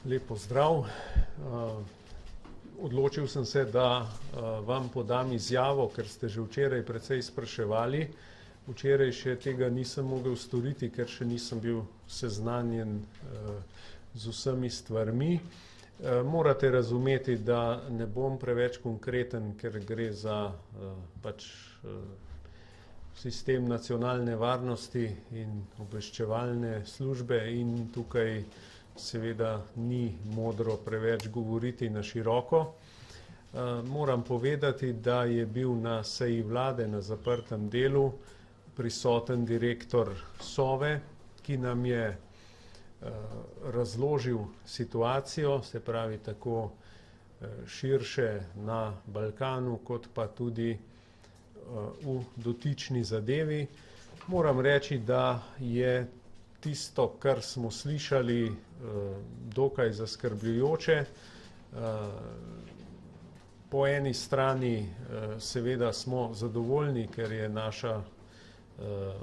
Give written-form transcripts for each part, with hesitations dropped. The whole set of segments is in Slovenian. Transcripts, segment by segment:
Lep pozdrav. Odločil sem se, da vam podam izjavo, ker ste že včeraj precej spraševali. Včeraj še tega nisem mogel storiti, ker še nisem bil seznanjen z vsemi stvarmi. Morate razumeti, da ne bom preveč konkreten, ker gre za sistem nacionalne varnosti in obveščevalne službe in tukaj seveda ni modro preveč govoriti na široko. Moram povedati, da je bil na seji vlade na zaprtem delu prisoten direktor Sove, ki nam je razložil situacijo, se pravi tako širše na Balkanu, kot pa tudi v dotični zadevi. Moram reči, da je tisto, kar smo slišali, dokaj zaskrbljujoče. Po eni strani seveda smo zadovoljni, ker je naša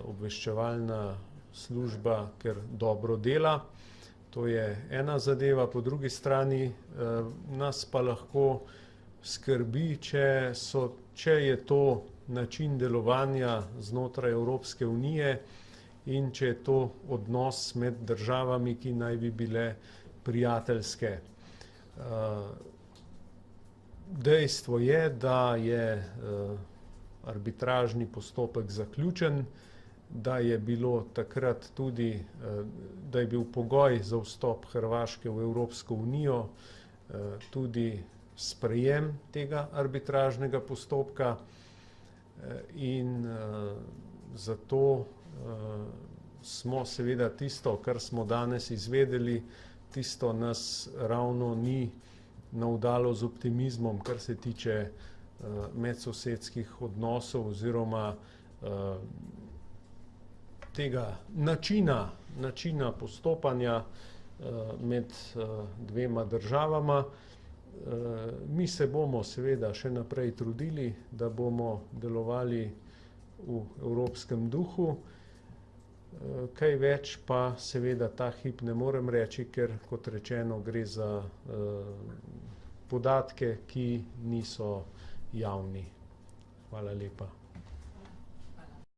obveščevalna služba, ker dobro dela. To je ena zadeva, po drugi strani nas pa lahko skrbi, če je to način delovanja znotraj Evropske unije in če je to odnos med državami, ki naj bi bile prijateljske. Dejstvo je, da je arbitražni postopek zaključen, da je bilo takrat tudi, da je bil pogoj za vstop Hrvaške v Evropsko unijo tudi sprejem tega arbitražnega postopka in zato smo seveda tisto, kar smo danes izvedeli, tisto nas ravno ni navdalo z optimizmom, kar se tiče medsosedskih odnosov oziroma tega načina postopanja med dvema državama. Mi se bomo seveda še naprej trudili, da bomo delovali v evropskem duhu. Kaj več pa seveda ta hip ne morem reči, ker kot rečeno gre za podatke, ki niso javni. Hvala lepa.